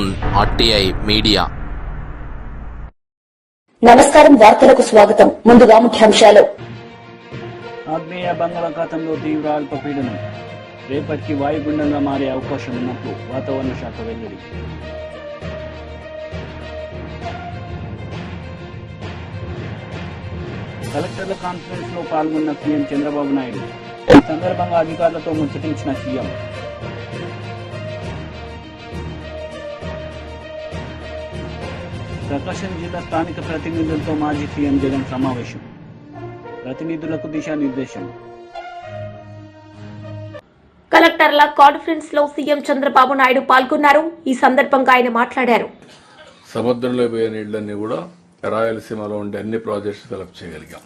Zone RTI media. నమస్కారం, వార్తలకు స్వాగతం. ముందుగా ముఖ్యాంశాలు. ఆగ్నేయ బంగాళాఖాతంలో తీవ్ర అల్పపీడనం రేపటికి వాయుగుండంగా మారే అవకాశం ఉన్నట్లు వాతావరణ శాఖ వెల్లడి. కలెక్టర్ల కాన్ఫరెన్స్ లో పాల్గొన్న సీఎం చంద్రబాబు నాయుడు. ఈ సందర్భంగా అధికారులతో ముచ్చటించిన సీఎం. ప్రకాశం జిల్లా స్థానిక ప్రతినిధులతో మాజీ సీఎం జగన్ సమావేశం. ప్రతినిధులకు దిశానిర్దేశం. కలెక్టర్ల కాన్ఫరెన్స్ లో సీఎం చంద్రబాబు నాయుడు పాల్గొన్నారు. ఈ సందర్భంగా ఆయన మాట్లాడారు. సముద్రంలో పోయే నీళ్ళన్నీ కూడా రాయలసీమలో ఉండే అన్ని ప్రాజెక్ట్స్ సెలెక్ట్ చేయగలిగాం.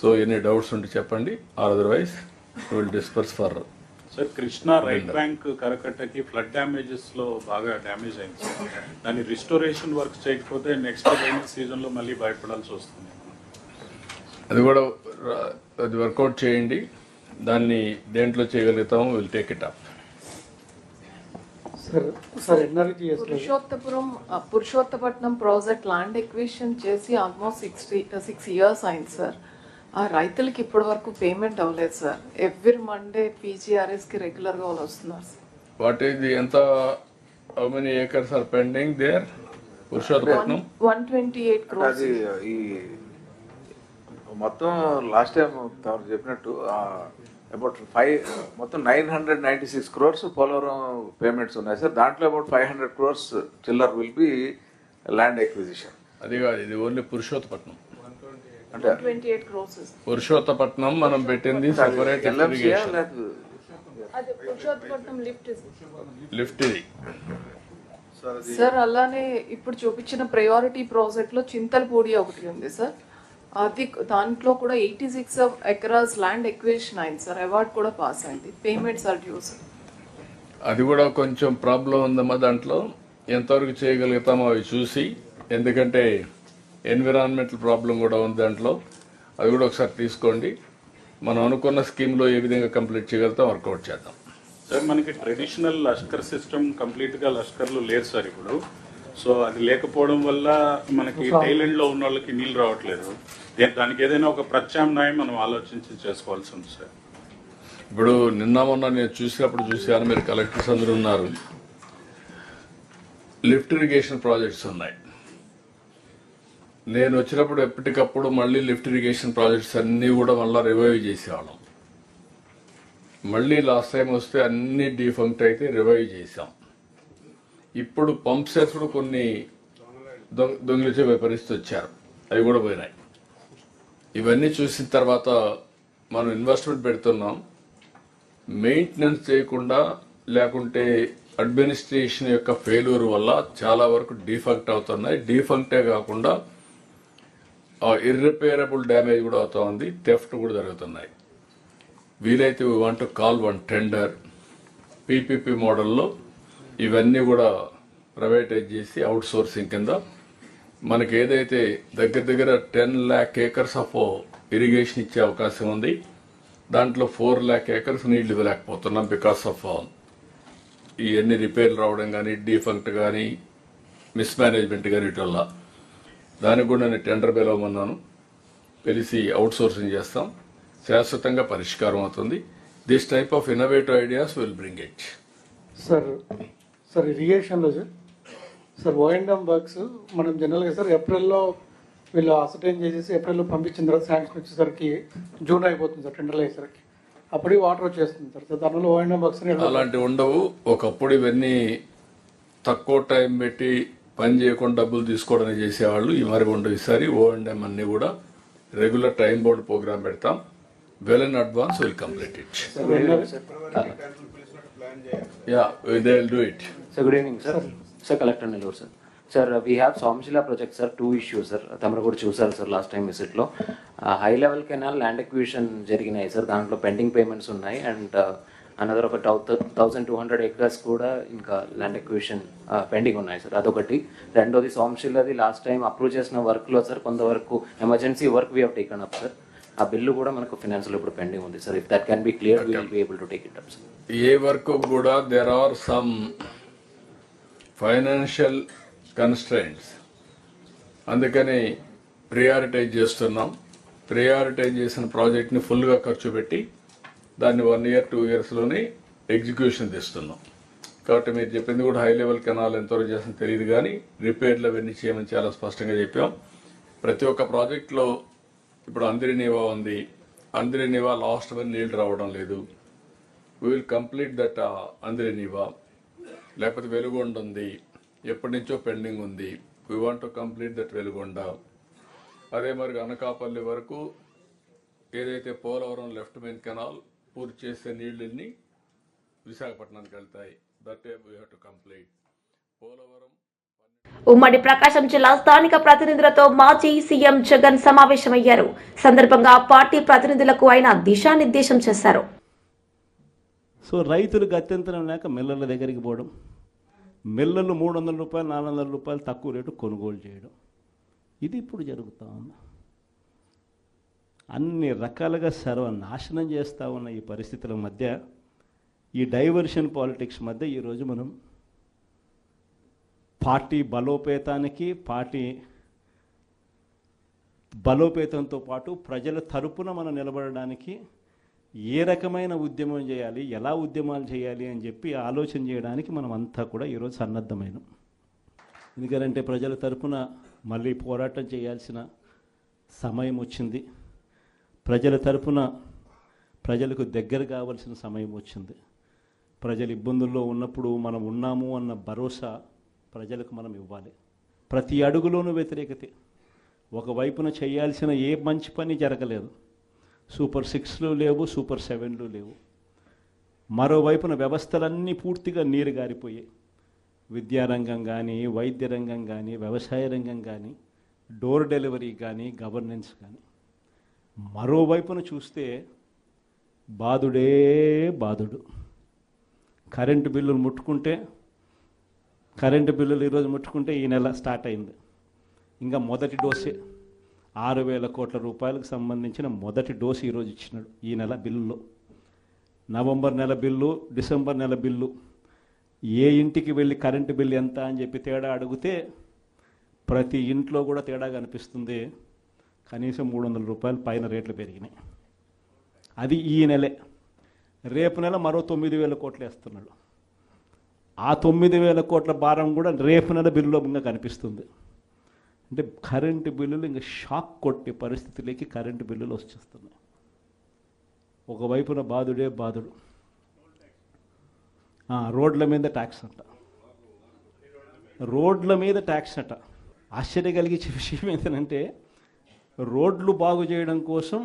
సో ఎన్ని డౌట్స్ ఉంటే చెప్పండి, or otherwise will disperse for. Sir, Krishna right bank కరకట్టకి ఫ్లడ్ డ్యామేజెస్ లో బాగా డ్యామేజ్ అయింది సార్. దాన్ని రిస్టోరేషన్ వర్క్ చేయకపోతే నెక్స్ట్ రైన్ సీజన్ లో మళ్ళీ భయపడాల్సి వస్తుంది. అది కూడా అది వర్కౌట్ చేయండి. దాన్ని దేంట్లో చేయగలుగుతాము, will take it up. Purushottapatnam project land acquisition చేసి ఆల్మోస్ట్ 6 years అయింది సార్. ఆ రైతులకి ఇప్పటి వరకు పేమెంట్ అవ్వలేదు సార్. ఎవ్రీ మండే PGRS కి రెగ్యులర్ గా వాళ్ళు వస్తున్నారు సార్. వాట్ ఈస్ ది ఎంత, how many acres are pending there? Purushottapatnam 128 crores. ఈ మొత్తం లాస్ట్ టైం తమరు చెప్పినట్టు అబౌట్ మొత్తం 996 crores పోలవరం పేమెంట్స్ ఉన్నాయి సార్. దాంట్లో about 500 crores chiller will be land acquisition. అది కాదు, ఇది ఓన్లీ పురుషోత్తపట్నం. అంటే 128 crores. పురుషోత్తపట్నం మనం పెట్టింది సెపరేట్ పురుషోత్తపట్నం లిఫ్ట్ ఇది సార్. అలానే ఇప్పుడు చూపించిన ప్రయారిటీ ప్రాజెక్ట్ లో చింతలపూడి ఒకటి ఉంది సార్. అది దాంట్లో కూడా 86 acres ల్యాండ్ ఎక్విజిషన్ అయింది సార్. అవార్డ్ కూడా పాస్ అయింది. Payments are due sir. అది కూడా కొంచెం ప్రాబ్లం ఉందమ్మా. దాంట్లో ఎంతవరకు చేయగలుగుతామో అవి చూసి, ఎందుకంటే ఎన్విరాన్మెంటల్ ప్రాబ్లం కూడా ఉంది దాంట్లో. అది కూడా ఒకసారి తీసుకోండి. మనం అనుకున్న స్కీమ్లో ఏ విధంగా కంప్లీట్ చేయగలుగుతాం వర్కౌట్ చేద్దాం. సార్, మనకి ట్రెడిషనల్ లష్కర్ సిస్టమ్ కంప్లీట్ గా లష్కర్లు లేరు సార్ ఇప్పుడు. సో అది లేకపోవడం వల్ల మనకి టైలెండ్ లో ఉన్న వాళ్ళకి నీళ్ళు రావట్లేదు. దానికి ఏదైనా ఒక ప్రత్యామ్నాయం మనం ఆలోచించి చేసుకోవాల్సి ఉంది సార్. ఇప్పుడు నిన్న మొన్న నేను చూశాను, మీరు కలెక్టర్స్ అందరూ ఉన్నారు. లిఫ్ట్ ఇరిగేషన్ ప్రాజెక్ట్స్ ఉన్నాయి. నేను వచ్చినప్పుడు ఎప్పటికప్పుడు మళ్ళీ లిఫ్ట్ ఇరిగేషన్ ప్రాజెక్ట్స్ అన్నీ కూడా మళ్ళీ రివైవ్ చేసేవాళ్ళం. మళ్ళీ లాస్ట్ టైం వస్తే అన్ని డిఫంక్ట్ అయితే రివైవ్ చేసాం. ఇప్పుడు పంప్ సెట్స్ కూడా కొన్ని దొంగిలించే పరిస్థితి వచ్చారు, అవి కూడా పోయినాయి. ఇవన్నీ చూసిన తర్వాత మనం ఇన్వెస్ట్మెంట్ పెడుతున్నాం. మెయింటెనెన్స్ చేయకుండా, లేకుంటే అడ్మినిస్ట్రేషన్ యొక్క ఫెయిల్యూర్ వల్ల చాలా వరకు డిఫంక్ట్ అవుతున్నాయి. డిఫంక్టే కాకుండా ఇర్రిపేరబుల్ డ్యామేజ్ కూడా అవుతా ఉంది, థెఫ్ట్ కూడా జరుగుతున్నాయి. వీలైతే we want to call one tender PPP మోడల్లో ఇవన్నీ కూడా ప్రైవేటైజ్ చేసి అవుట్ సోర్సింగ్ కింద మనకి ఏదైతే దగ్గర 10 lakh acres ఆఫ్ ఇరిగేషన్ ఇచ్చే అవకాశం ఉంది. దాంట్లో 4 lakh acres నీళ్లు ఇవ్వలేకపోతున్నాం బికాస్ ఆఫ్ ఇవన్నీ రిపేర్లు రావడం కానీ, డిఫంక్ట్ కానీ, మిస్మేనేజ్మెంట్ కానీ వీటి వల్ల. దానికి కూడా నేను టెండర్ పిలవమన్నాను. పిలిచి అవుట్ సోర్సింగ్ చేస్తాం. శాశ్వతంగా పరిష్కారం అవుతుంది. This type of innovative ideas will bring it. Sir ఇరిగేషన్లో సార్ O&M వర్క్స్ మనం జనరల్గా సార్ ఏప్రిల్లో వీళ్ళు అసర్టైన్ చేసేసి ఏప్రిల్లో పంపించిన తర్వాత శాంక్షన్ వచ్చేసరికి జూన్ అయిపోతుంది సార్. టెండర్లు అయ్యేసరికి అప్పటికి వాటర్ వచ్చేస్తుంది సార్. దానివల్ల O&M వర్క్స్ అలాంటివి ఉండవు. ఒకప్పుడు ఇవన్నీ తక్కువ టైం పెట్టి పని చేయకుండా డబ్బులు తీసుకోవడానికి చేసేవాళ్ళు. ఈ మరి ఉండవు. ఈసారి O&M అన్ని కూడా రెగ్యులర్ టైం బౌండ్ ప్రోగ్రామ్ పెడతాం. Well in advance will complete it. Yeah, they will do it. Sir, good evening, sir. Sir, Collector Nellore, sir. Sir, we have Somshila project, sir. 2 issues, sir. Tamaru kuda chusaru, sir, last time visit lo. High level canal land acquisition jariginayi, sir. Dantlo pending payments unnayi and another ఒక 1200 acres కూడా ఇంకా land acquisition pending ఉన్నాయి sir. అదొకటి. రెండోది సోమశిలది last time approve చేసిన వర్క్లో sir కొంతవరకు emergency work we have taken up sir. ఆ బిల్లు కూడా మనకు ఫైనాన్షియల్ ఇప్పుడు పెండింగ్ ఉంది sir. If that can be clear we will be able to take it up sir. ఏ వర్క్ కూడా there are some financial constraints, అందుకని prioritise చేస్తున్నాం. Prioritise చేసిన ప్రాజెక్ట్ని ఫుల్గా ఖర్చు పెట్టి దాన్ని 1 year 2 yearsలోనే ఎగ్జిక్యూషన్ తెస్తున్నాం. కాబట్టి మీరు చెప్పింది కూడా హై లెవెల్ కెనాల్ ఎంతవరకు చేసిన తెలియదు, కానీ రిపేర్లు అవన్నీ చేయమని చాలా స్పష్టంగా చెప్పాం. ప్రతి ఒక్క ప్రాజెక్టులో ఇప్పుడు అందిరినీవా ఉంది. అందిరినీవా లాస్ట్ వన్ నీళ్లు రావడం లేదు. వీ విల్ కంప్లీట్ దట్ అందిరినీవా. లేకపోతే వెలుగొండ ఉంది, ఎప్పటి నుంచో పెండింగ్ ఉంది. We want to complete that Veligonda. అదే మరి అనకాపల్లి వరకు ఏదైతే పోలవరం లెఫ్ట్ మెయిన్ కెనాల్ పూర్తి చేసే నీళ్ళని విశాఖపట్నానికి వెళ్తాయి. That we have to complete. Polavaram ఉమ్మడి ప్రకాశం జిల్లా స్థానిక ప్రతినిధులతో మాజీ సీఎం జగన్ సమావేశమయ్యారు. సందర్భంగా పార్టీ ప్రతినిధులకు ఆయన దిశానిర్దేశం చేశారు. సో రైతులు గత్యంతరం లేక మిల్లర్ల దగ్గరికి పోవడం, మిల్లర్లు 300 రూపాయలు 400 రూపాయలు తక్కువ రేటు కొనుగోలు చేయడం, ఇది ఇప్పుడు జరుగుతూ ఉంది. అన్ని రకాలుగా సర్వనాశనం చేస్తూ ఉన్న ఈ పరిస్థితుల మధ్య, ఈ డైవర్షన్ పాలిటిక్స్ మధ్య ఈరోజు మనం పార్టీ బలోపేతంతో పాటు ప్రజల తరపున మనం నిలబడడానికి ఏ రకమైన ఉద్యమం చేయాలి, ఎలా ఉద్యమాలు చేయాలి అని చెప్పి ఆలోచన చేయడానికి మనం అంతా కూడా ఈరోజు సన్నద్ధమైనాం. ఎందుకంటే ప్రజల తరపున మళ్ళీ పోరాటం చేయాల్సిన సమయం వచ్చింది. ప్రజల తరపున ప్రజలకు దగ్గర కావాల్సిన సమయం వచ్చింది. ప్రజలు ఇబ్బందుల్లో ఉన్నప్పుడు మనం ఉన్నాము అన్న భరోసా ప్రజలకు మనం ఇవ్వాలి. ప్రతి అడుగులోనూ వ్యతిరేకతే. ఒకవైపున చేయాల్సిన ఏ మంచి పని జరగలేదు. సూపర్ 6లు లేవు, సూపర్ 7లు లేవు. మరోవైపున వ్యవస్థలన్నీ పూర్తిగా నీరు గారిపోయాయి. విద్యారంగం కానీ, వైద్య రంగం కానీ, వ్యవసాయ రంగం కానీ, డోర్ డెలివరీ కానీ, గవర్నెన్స్ కానీ. మరోవైపున చూస్తే బాధుడే బాధుడు. కరెంటు బిల్లులు ఈరోజు ముట్టుకుంటే ఈ నెల స్టార్ట్ అయింది. ఇంకా మొదటి డోసే 6,000 కోట్ల రూపాయలకు సంబంధించిన మొదటి డోసు ఈరోజు ఇచ్చినాడు ఈ నెల బిల్లులో. నవంబర్ నెల బిల్లు, డిసెంబర్ నెల బిల్లు, ఏ ఇంటికి వెళ్ళి కరెంటు బిల్లు ఎంత అని చెప్పి తేడా అడిగితే ప్రతి ఇంట్లో కూడా తేడా కనిపిస్తుంది. కనీసం 300 రూపాయలు పైన రేట్లు పెరిగినాయి. అది ఈ నెలే. రేపు నెల మరో 9,000 కోట్లు వేస్తున్నాడు. ఆ 9,000 కోట్ల భారం కూడా రేపు నెల బిల్లులో ఇంకా కనిపిస్తుంది. అంటే కరెంటు బిల్లులు ఇంకా షాక్ కొట్టే పరిస్థితిలోకి కరెంటు బిల్లులు వచ్చేస్తున్నాయి. ఒకవైపున బాధుడే బాధుడు. రోడ్ల మీద ట్యాక్స్ అంట. ఆశ్చర్య కలిగించే విషయం ఏంటంటే, రోడ్లు బాగు చేయడం కోసం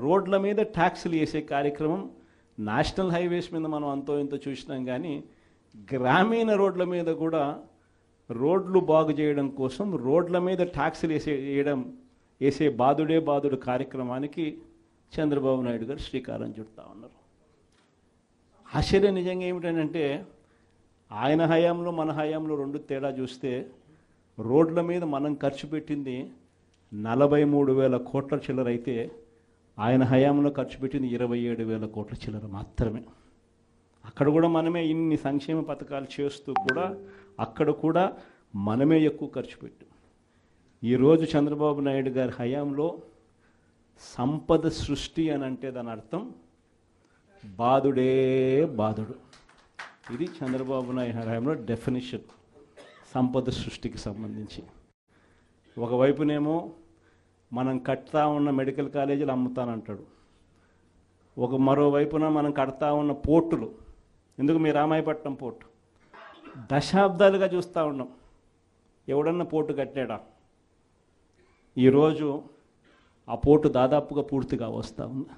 రోడ్ల మీద ట్యాక్సులు వేసే కార్యక్రమం నేషనల్ హైవేస్ మీద మనం అంతో ఇంతో చూసినాం. కానీ గ్రామీణ రోడ్ల మీద కూడా రోడ్లు బాగు చేయడం కోసం రోడ్ల మీద ట్యాక్సులు వేసే బాధుడే బాధుడు కార్యక్రమానికి చంద్రబాబు నాయుడు గారు శ్రీకారం చుడతా ఉన్నారు. ఆశ్చర్యం నిజంగా ఏమిటంటే, ఆయన హయాంలో మన హయాంలో 2 తేడా చూస్తే, రోడ్ల మీద మనం ఖర్చు పెట్టింది 43,000 కోట్ల చిల్లర అయితే ఆయన హయాంలో ఖర్చు పెట్టింది 27,000 కోట్ల చిల్లర మాత్రమే. అక్కడ కూడా మనమే ఇన్ని సంక్షేమ పథకాలు చేస్తూ కూడా అక్కడ కూడా మనమే ఎక్కువ ఖర్చు పెట్టాం. ఈరోజు చంద్రబాబు నాయుడు గారి హయాంలో సంపద సృష్టి అని అంటే దాని అర్థం బాధుడే బాధుడు. ఇది చంద్రబాబు నాయుడు హయాంలో డెఫినిషన్ సంపద సృష్టికి సంబంధించి. ఒకవైపునేమో మనం కడతా ఉన్న మెడికల్ కాలేజీలు అమ్ముతానంటాడు. మరోవైపున మనం కడతా ఉన్న పోర్టులు, ఎందుకు మీ రామాయపట్నం పోర్టు దశాబ్దాలుగా చూస్తూ ఉన్నాం. ఎవడన్నా పోర్టు కట్టాడా? ఈరోజు ఆ పోర్టు దాదాపుగా పూర్తిగా వస్తూ ఉంది.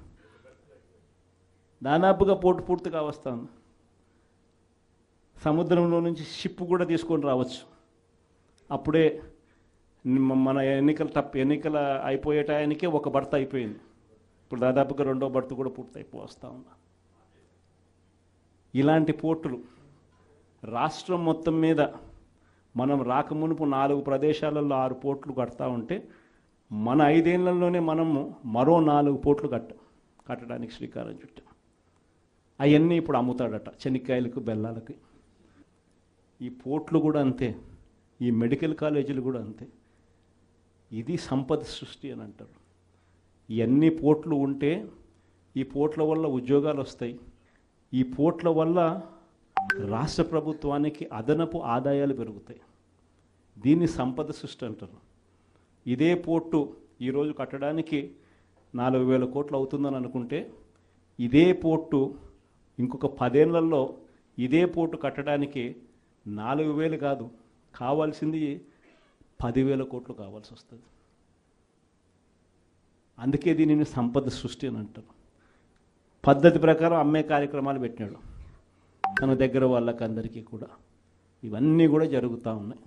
పోర్టు పూర్తిగా వస్తూ ఉంది. సముద్రంలో నుంచి షిప్ కూడా తీసుకొని రావచ్చు. అప్పుడే మన ఎన్నికల అయిపోయే టయానికే ఒక బర్త్ అయిపోయింది. ఇప్పుడు దాదాపుగా 2వ బర్త్ కూడా పూర్తి అయిపోవస్తూ ఉంది. ఇలాంటి పోర్టులు రాష్ట్రం మొత్తం మీద మనం రాకమునుపు 4 ప్రదేశాలలో 6 పోర్టులు కడతా ఉంటే, మన 5 ఏళ్లలోనే మనము మరో 4 పోర్టులు కట్టడానికి శ్రీకారం చుట్టాం. అవన్నీ ఇప్పుడు అమ్ముతాడట, చెనిక్కాయలకు బెల్లాలకి. ఈ పోర్ట్లు కూడా అంతే, ఈ మెడికల్ కాలేజీలు కూడా అంతే. ఇది సంపద సృష్టి అని అంటారు. ఇవన్నీ పోర్ట్లు ఉంటే ఈ పోర్ట్ల వల్ల ఉద్యోగాలు వస్తాయి, ఈ పోర్ట్ల వల్ల రాష్ట్ర ప్రభుత్వానికి అదనపు ఆదాయాలు పెరుగుతాయి. దీన్ని సంపద సృష్టి అంటారు. ఇదే పోర్టు ఈరోజు కట్టడానికి 4,000 కోట్లు అవుతుందని అనుకుంటే, ఇదే పోర్టు ఇంకొక 10 ఏళ్లలో ఇదే పోర్టు కట్టడానికి 4,000 కాదు, కావాల్సింది 10,000 కోట్లు కావాల్సి వస్తుంది. అందుకే దీనిని సంపద సృష్టి అని అంటారు. పద్ధతి ప్రకారం అమ్మే కార్యక్రమాలు పెట్టినాడు తన దగ్గర వాళ్ళకి అందరికీ కూడా. ఇవన్నీ కూడా జరుగుతూ ఉన్నాయి.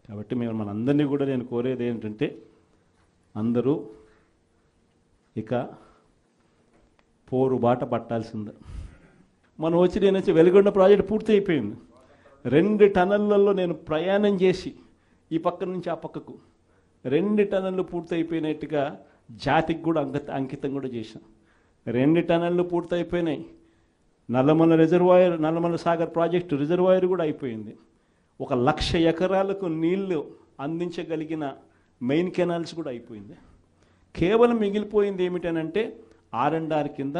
కాబట్టి మనందరినీ కూడా నేను కోరేది ఏంటంటే, అందరూ ఇక పోరు బాట పట్టాల్సిందే. మనం నేను వెలిగొండ ప్రాజెక్ట్ పూర్తి అయిపోయింది. 2 టన్నెళ్లలో నేను ప్రయాణం చేసి ఈ పక్క నుంచి ఆ పక్కకు 2 టన్నెళ్ళు పూర్తి అయిపోయినట్టుగా జాతికి కూడా అంకితం కూడా చేశాం. 2 టన్నెళ్ళు పూర్తి అయిపోయినాయి. నల్లమల సాగర్ ప్రాజెక్టు రిజర్వాయర్ కూడా అయిపోయింది. 1,00,000 ఎకరాలకు నీళ్లు అందించగలిగిన మెయిన్ కెనాల్స్ కూడా అయిపోయింది. కేవలం మిగిలిపోయింది ఏమిటనంటే R&R కింద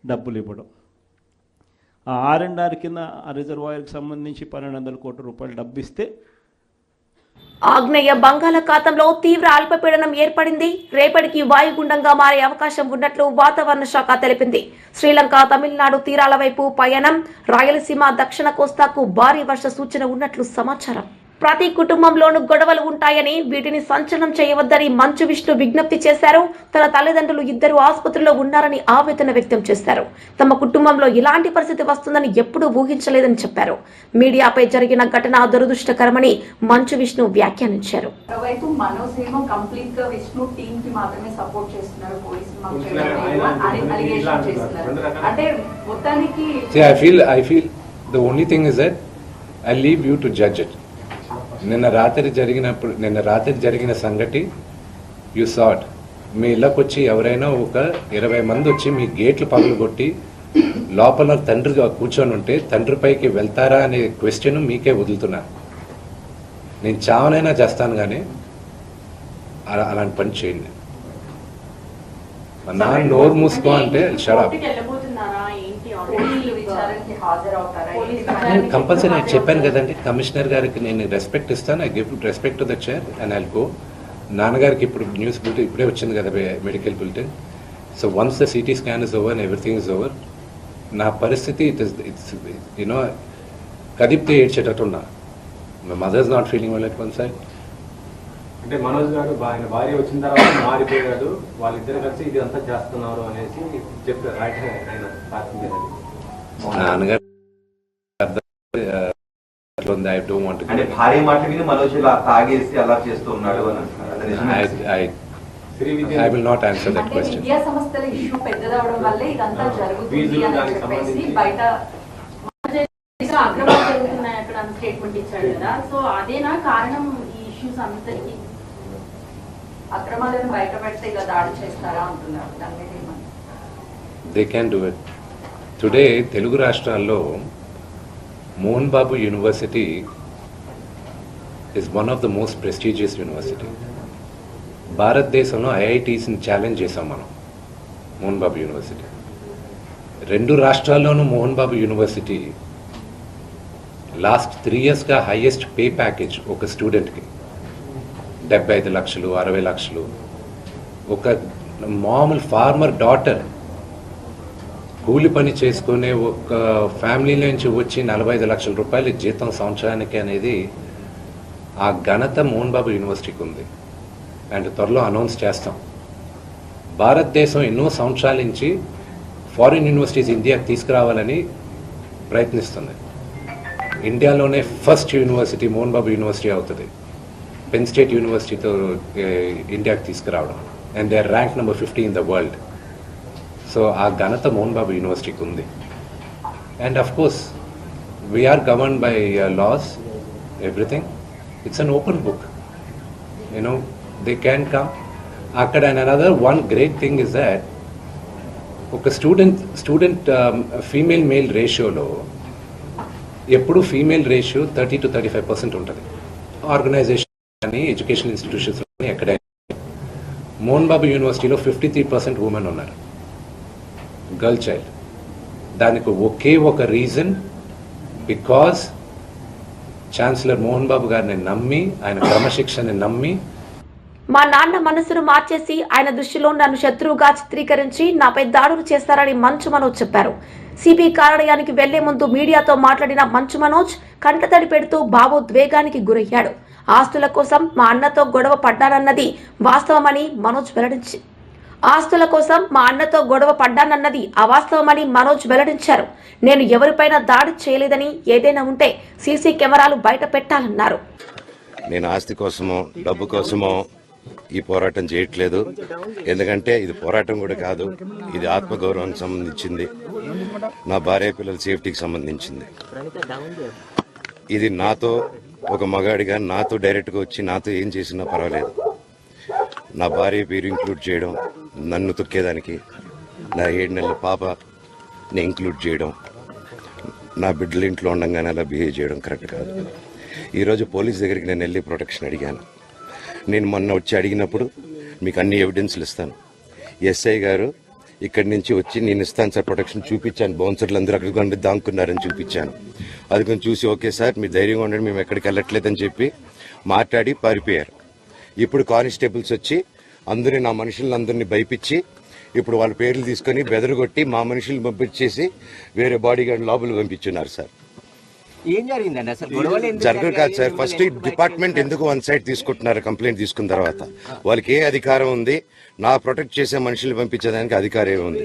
డబ్బులు ఇవ్వడం. ఆ R&R కింద ఆ రిజర్వాయర్కి సంబంధించి 1,200 కోట్ల రూపాయలు డబ్బు ఇస్తే, ఆగ్నేయ బంగాళాఖాతంలో తీవ్ర అల్పపీడనం ఏర్పడింది. రేపటికి వాయుగుండంగా మారే అవకాశం ఉన్నట్లు వాతావరణ శాఖ తెలిపింది. శ్రీలంక, తమిళనాడు తీరాల వైపు పయనం. రాయలసీమ, దక్షిణ కోస్తాకు భారీ వర్ష సూచన ఉన్నట్లు సమాచారం. ప్రతి కుటుంబంలోనూ గొడవలు ఉంటాయని, వీటిని సంచలనం చేయవద్దని మంచు విష్ణు విజ్ఞప్తి చేశారు. తన తల్లిదండ్రులు 2 ఆసుపత్రిలో ఉన్నారని ఆవేదన వ్యక్తం చేశారు. తమ కుటుంబంలో ఇలాంటి పరిస్థితి వస్తుందని ఎప్పుడూ ఊహించలేదని చెప్పారు. మీడియాపై జరిగిన ఘటన దురదృష్టకరమని మంచు విష్ణు వ్యాఖ్యానించారు. నిన్న రాత్రి జరిగిన సంగతి యు సాట్. మీ ఇళ్ళకు వచ్చి ఎవరైనా ఒక 20 మంది వచ్చి మీ గేట్లు పగలగొట్టి లోపల తండ్రి కూర్చొని ఉంటే తండ్రిపైకి వెళ్తారా అనే క్వశ్చన్ మీకే వదులుతున్నాను. నేను చావనైనా చేస్తాను, కానీ అలాంటి పని చేయండి. మా నాన్న నోరు మూసుకో అంటే షడప్. కంపల్సరీ చెప్పాను కదండి, కమిషనర్ గారికి నేను రెస్పెక్ట్ ఇస్తాను. I give respect to the chair and I'll go. నాన్నగారికి ఇప్పుడు న్యూస్ బులెటిన్ ఇప్పుడే వచ్చింది కదా, medical bulletin. So once the CT scan is over and everything is over, నా పరిస్థితి ఇట్స్ యూనో కదిపితే ఏడ్చేటట్టున్నా. My mother is not feeling well at one side. అంటే మనోజ్ గారు ఆయన భార్య వచ్చిన తర్వాత మారిపోయాడు, వాళ్ళిద్దరు కలిసి ఇది అంతా చేస్తున్నారు అనేసి చెప్పారు. నాన్నగారు భార్య మాట విని మనోజ్ తాగేసి అలా చేస్తూ ఉన్నాడు అని. I will not answer that question. విద్యా సంస్థల ఇష్యూ పెద్దదవడం వల్లే ఇదంతా జరుగుతుంది అని చెప్పేసి బయట అక్రమాలు జరుగుతున్నాయి అక్కడ స్టేట్మెంట్ ఇచ్చాడు కదా. సో అదేనా కారణం ఈ ఇష్యూస్ అంతటికి? అక్రమాలను బయట పెడితే కదా దాడి చేస్తారా అంటున్నారు. దాని మీద ఏమన్నా? They can do it. Today Telugu రాష్ట్రాల్లో Mohan Babu university is one of the most prestigious university. భారతదేశంలో ఐఐటీస్ని ఛాలెంజ్ చేసాం మనం మోహన్ బాబు యూనివర్సిటీ. 2 రాష్ట్రాల్లోనూ మోహన్ బాబు యూనివర్సిటీ లాస్ట్ 3 yearsగా హైయెస్ట్ పే ప్యాకేజ్ ఒక స్టూడెంట్కి 75 లక్షలు 60 లక్షలు. ఒక మామూలు ఫార్మర్ డాటర్ కూలి పని చేసుకునే ఒక ఫ్యామిలీ నుంచి వచ్చి 45 లక్షల రూపాయలు జీతం సంవత్సరానికి అనేది ఆ ఘనత మోహన్ బాబు యూనివర్సిటీకి ఉంది. అండ్ త్వరలో అనౌన్స్ చేస్తాం. భారతదేశం ఎన్నో సంవత్సరాల నుంచి ఫారిన్ యూనివర్సిటీస్ ఇండియాకి తీసుకురావాలని ప్రయత్నిస్తుంది. ఇండియాలోనే first university Mohan Babu university అవుతుంది. పెన్ స్టేట్ యూనివర్సిటీతో ఇండియాకి తీసుకురావడం. And they are rank number 50 in the world. So ఆ ఘనత మోహన్ బాబు యూనివర్సిటీకి ఉంది. And of course we're governed by laws, everything. It's an open book, you know. They can come. Akkada and another one great thing is that ఒక student female male రేషియోలో ఎప్పుడు female ratio 30 to 35% ఉంటుంది. Organisation కానీ education institutions కానీ ఎక్కడైనా. మోహన్ బాబు యూనివర్సిటీలో 53% women ఉన్నారు, girl child. దానికి ఒకే ఒక reason, because chancellor Mohan Babu గారిని నమ్మి, ఆయన క్రమశిక్షణని నమ్మి. మా నాన్న మనసును మార్చేసి ఆయన దృష్టిలో నన్ను శత్రువుగా చిత్రీకరించి నాపై దాడులు చేస్తారని మంచు మనోజ్ చెప్పారు. సిబి కార్యాలయానికి వెళ్లే ముందు మీడియాతో మాట్లాడిన మంచు మనోజ్ కంటతడి పెడుతూ భావోద్వేగానికి గురయ్యాడు. ఆస్తుల కోసం మా అన్నతో గొడవ పడ్డానన్నది వాస్తవమని మనోజ్ వెల్లడించారు. ఆస్తుల కోసం మా అన్నతో గొడవ పడ్డానన్నది అవాస్తవమని మనోజ్ వెల్లడించారు. నేను ఎవరిపైన దాడి చేయలేదని, ఏదైనా ఉంటే సీసీ కెమెరాలు బయట పెట్టాలన్నారు. నేను ఆస్తి కోసమో డబ్బు కోసమో ఈ పోరాటం చేయట్లేదు. ఎందుకంటే ఇది పోరాటం కూడా కాదు, ఇది ఆత్మగౌరవానికి సంబంధించింది, నా భార్య పిల్లల సేఫ్టీకి సంబంధించింది. ఇది నాతో ఒక మగాడిగా నాతో డైరెక్ట్గా వచ్చి నాతో ఏం చేసినా పర్వాలేదు. నా భార్య పేరు ఇంక్లూడ్ చేయడం, నన్ను తొక్కేదానికి, నా 7 నెలల పాపని ఇంక్లూడ్ చేయడం, నా బిడ్డల ఇంట్లో ఉండగానే అలా బిహేవ్ చేయడం కరెక్ట్ కాదు. ఈరోజు పోలీస్ దగ్గరికి నేను వెళ్ళి ప్రొటెక్షన్ అడిగాను. నేను మొన్న వచ్చి అడిగినప్పుడు మీకు అన్ని ఎవిడెన్స్లు ఇస్తాను, ఎస్ఐ గారు ఇక్కడి నుంచి వచ్చి నేను ఇస్తాను సార్ ప్రొటెక్షన్ చూపించాను, బౌన్సర్లు అందరూ అక్కడ దాక్కున్నారని చూపించాను. అది కొంచెం చూసి ఓకే సార్ మీరు ధైర్యంగా ఉండండి, మేము ఎక్కడికి వెళ్ళట్లేదని చెప్పి మాట్లాడి పారిపోయారు. ఇప్పుడు కానిస్టేబుల్స్ వచ్చి అందరినీ, నా మనుషులందరినీ భయపించి ఇప్పుడు వాళ్ళ పేర్లు తీసుకొని బెదరగొట్టి మా మనుషులు పంపించేసి వేరే బాడీ గార్డ్ లోపల పంపించున్నారు సార్. ఏం జరిగిందండి అసలు? జరగదు కాదు సార్. ఫస్ట్ డిపార్ట్మెంట్ ఎందుకు వన్ సైడ్ తీసుకుంటున్నారు? కంప్లైంట్ తీసుకున్న తర్వాత వాళ్ళకి ఏ అధికారం ఉంది? నా ప్రొటెక్ట్ చేసే మనుషులు పంపించేదానికి అధికారం ఏముంది?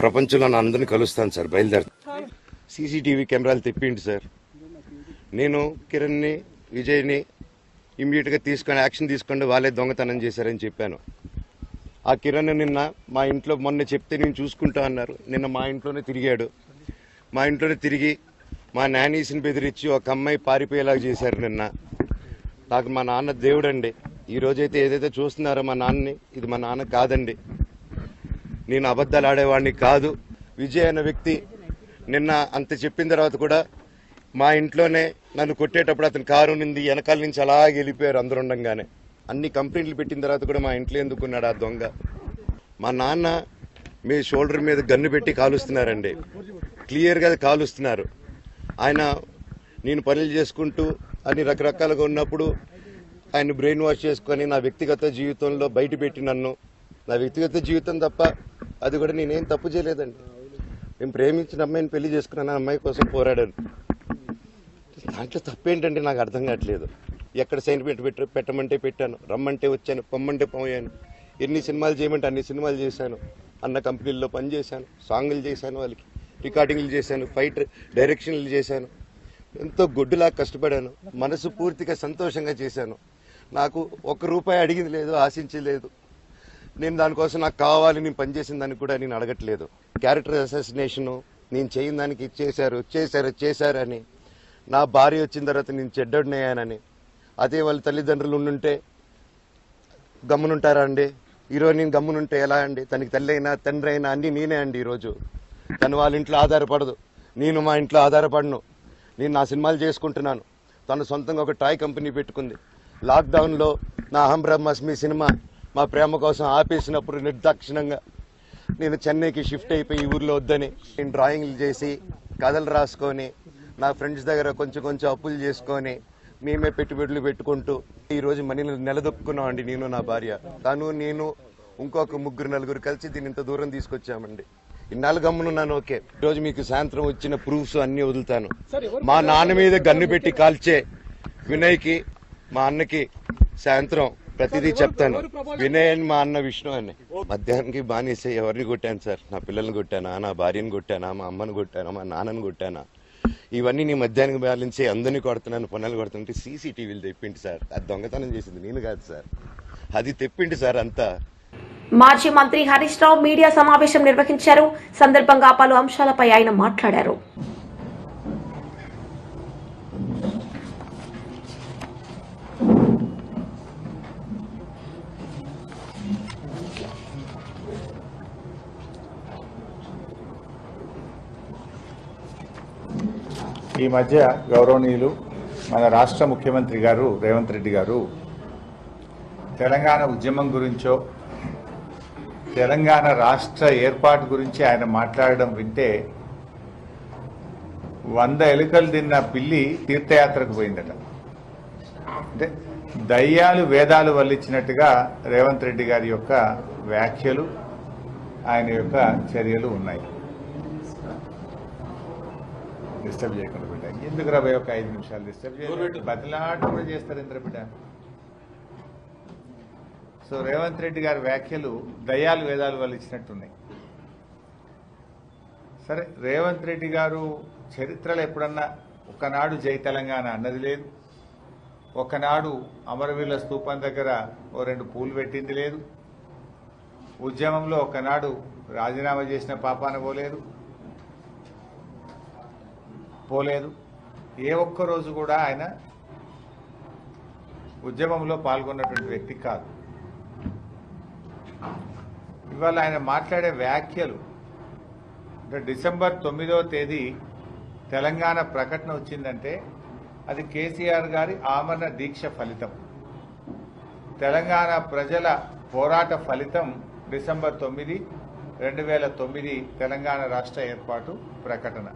ప్రపంచంలో నా అందరినీ కలుస్తాను సార్, బయలుదేరుతాను. సీసీటీవీ కెమెరాలు తెప్పిండి సార్. నేను కిరణ్ని, విజయ్ని ఇమ్మీడియట్గా తీసుకొని యాక్షన్ తీసుకోండి, వాళ్ళే దొంగతనం చేశారని చెప్పాను. ఆ కిరణ్ నిన్న మా ఇంట్లో మొన్న చెప్తే నేను చూసుకుంటా అన్నారు. నిన్న మా ఇంట్లోనే తిరిగాడు. మా ఇంట్లోనే తిరిగి మా నానీస్ని బెదిరించి ఒక అమ్మాయి పారిపోయేలాగా చేశారు నిన్న. నాకు మా నాన్న దేవుడండి. ఈ రోజైతే ఏదైతే చూస్తున్నారో మా నాన్నని, ఇది మా నాన్న కాదండి. నేను అబద్ధాలు ఆడేవాడిని కాదు. విజయ్ అనే వ్యక్తి నిన్న అంత చెప్పిన తర్వాత కూడా మా ఇంట్లోనే నన్ను కొట్టేటప్పుడు అతను కారు నింది వెనకాల నుంచి అలాగే వెళ్ళిపోయారు అందరూ ఉండగానే. అన్ని కంప్లైంట్లు పెట్టిన తర్వాత కూడా మా ఇంట్లో ఎందుకున్నాడు ఆ దొంగ? మా నాన్న మీ షోల్డర్ మీద గన్ను పెట్టి కాలుస్తున్నారండి, క్లియర్గా కాలుస్తున్నారు. ఆయన నేను పనులు చేసుకుంటూ అన్ని రకరకాలుగా ఉన్నప్పుడు ఆయన బ్రెయిన్ వాష్ చేసుకొని నా వ్యక్తిగత జీవితంలో బయట పెట్టి నన్ను, నా వ్యక్తిగత జీవితం తప్ప అది కూడా నేనేం తప్పు చేయలేదండి. నేను ప్రేమించిన అమ్మాయిని పెళ్లి చేసుకున్నాను, అమ్మాయి కోసం పోరాడాను. దాంట్లో తప్పేంటంటే నాకు అర్థం కావట్లేదు. ఎక్కడ సైన్ పెట్టమంటే పెట్టాను, రమ్మంటే వచ్చాను, పొమ్మంటే పోయాను. ఎన్ని సినిమాలు చేయమంటే అన్ని సినిమాలు చేశాను. అన్న కంపెనీల్లో పనిచేశాను, సాంగులు చేశాను, వాళ్ళకి రికార్డింగ్లు చేశాను, ఫైట్ డైరెక్షన్లు చేశాను. ఎంతో గొడ్డులా కష్టపడాను, మనసు పూర్తిగా సంతోషంగా చేశాను. నాకు ₹1 అడిగింది లేదు, ఆశించలేదు. నేను దానికోసం నాకు కావాలి, నేను పనిచేసిన దానికి కూడా నేను అడగట్లేదు. క్యారెక్టర్ అసాసినేషను నేను చేయని దానికి చేశారని, నా భార్య వచ్చిన తర్వాత నేను చెడ్డడినయ్యానని. అదే వాళ్ళ తల్లిదండ్రులు ఉండుంటే గమ్మునుంటారా అండి? ఈరోజు నేను గమ్మునుంటే ఎలా అండి? తనకి తల్లి అయినా తండ్రి అయినా అన్నీ నేనే అండి. ఈరోజు తను వాళ్ళ ఇంట్లో ఆధారపడదు, నేను మా ఇంట్లో ఆధారపడను. నేను నా సినిమాలు చేసుకుంటున్నాను. తను సొంతంగా ఒక టాయ్ కంపెనీ పెట్టుకుంది. లాక్డౌన్లో నా అహం బ్రహ్మాస్మి సినిమా మా ప్రేమ కోసం ఆపేసినప్పుడు నిర్దాక్షిణంగా నేను చెన్నైకి షిఫ్ట్ అయిపోయి ఊర్లో వద్దని నేను డ్రాయింగ్లు చేసి కథలు రాసుకొని నా ఫ్రెండ్స్ దగ్గర కొంచెం అప్పులు చేసుకొని మేమే పెట్టుబడులు పెట్టుకుంటూ ఈరోజు మనీని నిలదొక్కున్నామండి. నేను, నా భార్య, తను, నేను, ఇంకొక 3-4 కలిసి దీన్ని ఇంత దూరం తీసుకొచ్చామండి. ఇన్నాళ్ళు గమ్మునున్నాను. ఓకే, ఈరోజు మీకు సాయంత్రం వచ్చిన ప్రూఫ్స్ అన్ని వదులుతాను. మా నాన్న మీద గన్ను పెట్టి కాల్చే వినయ్కి, మా అన్నకి సాయంత్రం ప్రతిదీ చెప్తాను. వినయ్ అని మా అన్న, విష్ణు అని. మధ్యాహ్నానికి బానిస ఎవరిని కొట్టాను సార్? నా పిల్లల్ని కొట్టానా, నా భార్యను కొట్టానా, మా అమ్మని కొట్టానా, మా నాన్నని కొట్టానా? ఇవన్నీ నీ మధ్యాహ్నం బ్యాలెన్సే. అందరినీ కొడుతున్నాను, పనులు కొడుతుంటే సీసీటీవీలు తెప్పిండి సార్. అది దొంగతనం చేసింది నేను కాదు సార్, అది తెప్పిండి సార్ అంతా. మాజీ మంత్రి హరీష్ రావు మీడియా సమావేశం నిర్వహించారు. సందర్భంగా పలు అంశాలపై ఆయన మాట్లాడారు. ఈ మధ్య గౌరవనీయులు మన రాష్ట్ర ముఖ్యమంత్రి గారు రేవంత్ రెడ్డి గారు తెలంగాణ ఉద్యమం గురించో తెలంగాణ రాష్ట్ర ఏర్పాటు గురించి ఆయన మాట్లాడడం వింటే 100 ఎలుకలు తిన్న పిల్లి తీర్థయాత్రకు పోయిందట. అంటే దయ్యాలు వేదాలు వల్లించినట్టుగా రేవంత్ రెడ్డి గారి యొక్క వ్యాఖ్యలు, ఆయన యొక్క చర్యలు ఉన్నాయి. డిస్టర్బ్ చేయకుండా బిడ్డ, ఎందుకు రాబోయే ఒక 5 నిమిషాలు డిస్టర్బ్ చేయాలి, బతిలాట కూడా చేస్తారు ఇంద్ర బిడ్డ. సో రేవంత్ రెడ్డి గారి వ్యాఖ్యలు దయ్యాలు వేదాలు వల్ల ఇచ్చినట్టున్నాయి. సరే, రేవంత్ రెడ్డి గారు చరిత్రలో ఎప్పుడన్నా ఒకనాడు జై తెలంగాణ అన్నది లేదు, ఒకనాడు అమరవీరుల స్తూపం దగ్గర ఓ 2 పూలు పెట్టింది లేదు, ఉద్యమంలో ఒకనాడు రాజీనామా చేసిన పాపాన పోలేదు. ఏ ఒక్క రోజు కూడా ఆయన ఉద్యమంలో పాల్గొన్నటువంటి వ్యక్తి కాదు. ఇవాళ ఆయన మాట్లాడే వ్యాఖ్యలు, అంటే డిసెంబర్ 9వ తేదీ తెలంగాణ ప్రకటన వచ్చిందంటే అది కేసీఆర్ గారి ఆమరణ దీక్ష ఫలితం, తెలంగాణ ప్రజల పోరాట ఫలితం. డిసెంబర్ 9, 2009 తెలంగాణ రాష్ట్ర ఏర్పాటు ప్రకటన.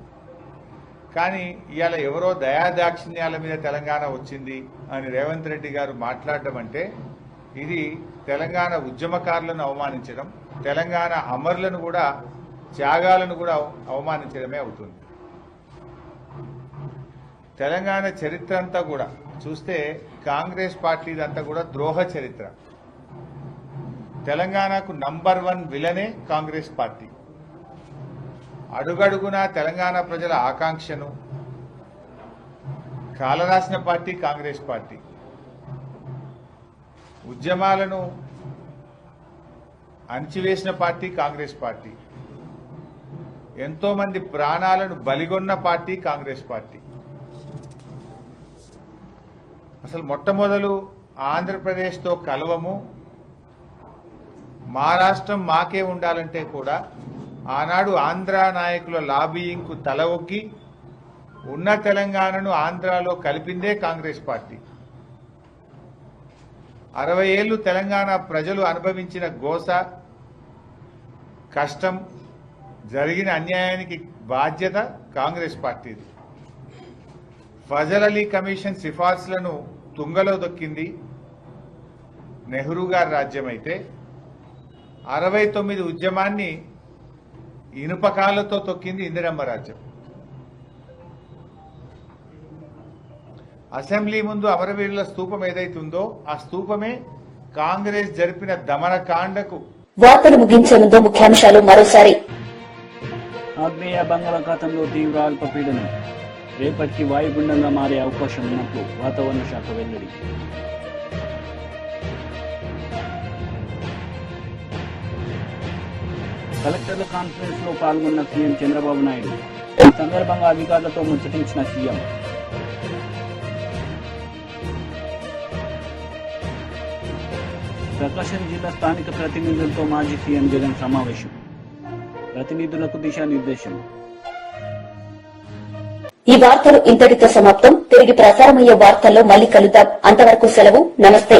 కానీ ఇవాళ ఎవరో దయాదాక్షిణ్యాల మీద తెలంగాణ వచ్చింది అని రేవంత్ రెడ్డి గారు మాట్లాడడం అంటే ఇది తెలంగాణ ఉద్యమకారులను అవమానించడం, తెలంగాణ అమరులను కూడా, త్యాగాలను కూడా అవమానించడమే అవుతుంది. తెలంగాణ చరిత్ర అంతా కూడా చూస్తే కాంగ్రెస్ పార్టీదంతా కూడా ద్రోహ చరిత్ర. తెలంగాణకు నంబర్ 1 విలనే కాంగ్రెస్ పార్టీ. అడుగడుగునా తెలంగాణ ప్రజల ఆకాంక్షను కాలరాసిన పార్టీ కాంగ్రెస్ పార్టీ. ఉద్యమాలను అణచివేసిన పార్టీ కాంగ్రెస్ పార్టీ. ఎంతో మంది ప్రాణాలను బలిగొన్న పార్టీ కాంగ్రెస్ పార్టీ. అసలు మొట్టమొదలు ఆంధ్రప్రదేశ్తో కలవము, మా రాష్ట్రం మాకే ఉండాలంటే కూడా ఆనాడు ఆంధ్ర నాయకుల లాబీయింగ్కు తల ఒగ్గి ఉన్న తెలంగాణను ఆంధ్రాలో కలిపిందే కాంగ్రెస్ పార్టీ. 60 ఏళ్లు తెలంగాణ ప్రజలు అనుభవించిన గోస, కష్టం, జరిగిన అన్యాయానికి బాధ్యత కాంగ్రెస్ పార్టీది. ఫజల్ అలీ కమిషన్ సిఫార్సులను తుంగలో దొక్కింది నెహ్రూ గారి రాజ్యం అయితే 69 ఉద్యమాన్ని ఇనుపకాలతో తొక్కింది ఇందిరమ్మ రాజ్యం. అసెంబ్లీ ముందు అమరవీరుల స్తూపం ఏదైతే ఉందో ఆ స్తూపమే కాంగ్రెస్ జరిపిన దమనకాండకు. వార్తలు ముగించే ముందు ముఖ్యాంశాలు మరోసారి. ఆగ్నేయ బంగాళాఖాతంలో తీవ్ర అల్పపీడనం, రేపటికి వాయుగుండంగా మారే అవకాశం ఉన్నట్లు వాతావరణ శాఖ వెల్లడి. కలెక్టర్ల కాన్ఫరెన్స్ లో పాల్గొన్న సీఎం చంద్రబాబు నాయుడు. ఈ సందర్భంగా అధికారులతో ముచ్చటించిన సీఎం. ప్రకాశం జిల్లా స్థానిక ప్రతినిధులతో మాజీ సీఎం జగన్ సమావేశం, ప్రతినిధులకు దిశానిర్దేశం. ఈ వార్తలు ఇంతటితో సమాప్తం. తిరిగి ప్రసారమయ్యే వార్తల్లో మళ్ళీ కలుద్దాం. అంతవరకు సెలవు. నమస్తే.